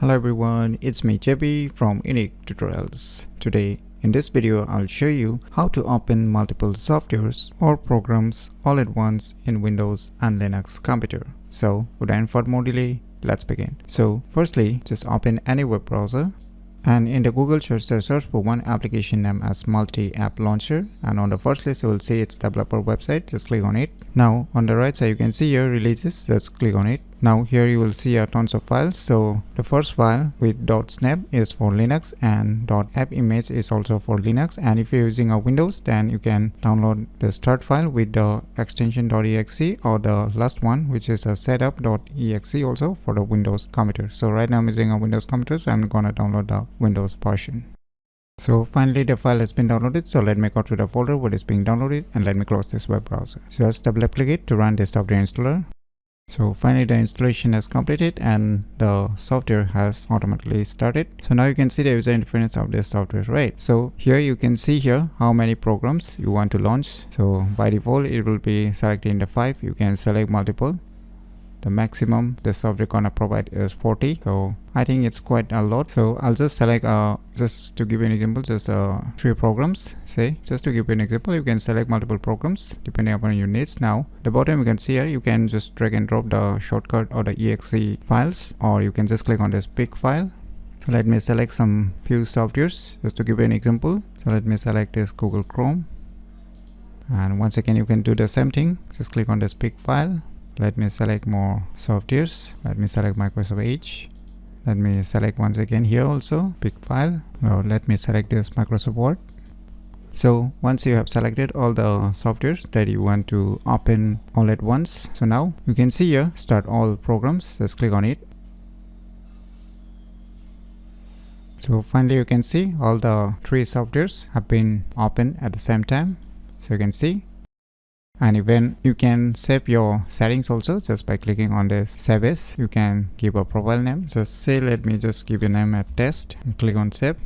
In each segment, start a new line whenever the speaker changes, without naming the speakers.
Hello everyone, it's me JB from UniqueTutorials. Today in this video I'll show you how to open multiple softwares or programs all at once in Windows and Linux computer. So without further more delay, let's begin. So firstly, just open any web browser and in the Google search for one application name as multi-app launcher, and on the first list you will see its developer website. Just click on it. Now on the right side you can see here releases. Just click on it. Now here you will see tons of files. So the first file with .snap is for Linux and .app image is also for Linux, and if you're using a Windows then you can download the start file with the extension .exe or the last one which is a setup.exe also for the Windows computer. So right now I'm using a Windows computer, so I'm gonna download the Windows version. So finally the file has been downloaded, so let me go to the folder where it's being downloaded and let me close this web browser. So just double click it to run the software installer. So finally the installation has completed and the software has automatically started. So now you can see the user interface of this software, right? So here you can see here how many programs you want to launch. So by default it will be selecting the 5. You can select multiple. The maximum the software gonna provide is 40, so I think it's quite a lot. So I'll just select just to give you an example, just 3 programs. Say, just to give you an example, you can select multiple programs depending upon your needs. Now the bottom you can see here, you can just drag and drop the shortcut or the exe files, or you can just click on this pick file. So let me select some few softwares just to give you an example. So let me select this Google Chrome, and once again you can do the same thing. Just click on this pick file. Let me select more softwares. Let me select Microsoft Edge. Let me select once again here also pick file. Now let me select this Microsoft Word. So once you have selected all the softwares that you want to open all at once, so now you can see here start all programs. Just click on it. So finally you can see all the 3 softwares have been opened at the same time. So you can see. And even you can save your settings also just by clicking on this save as. You can give a profile name. Just say, let me just give a name at test and click on save.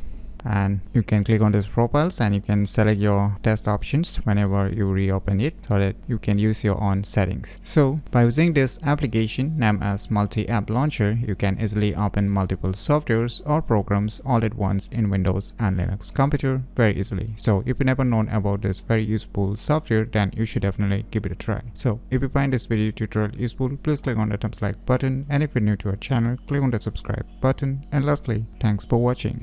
And you can click on these profiles and you can select your test options whenever you reopen it so that you can use your own settings. So by using this application named as multi-app launcher, you can easily open multiple softwares or programs all at once in Windows and Linux computer very easily. So if you never known about this very useful software, then you should definitely give it a try. So if you find this video tutorial useful, please click on the thumbs like button, and if you're new to our channel, click on the subscribe button, and lastly, thanks for watching.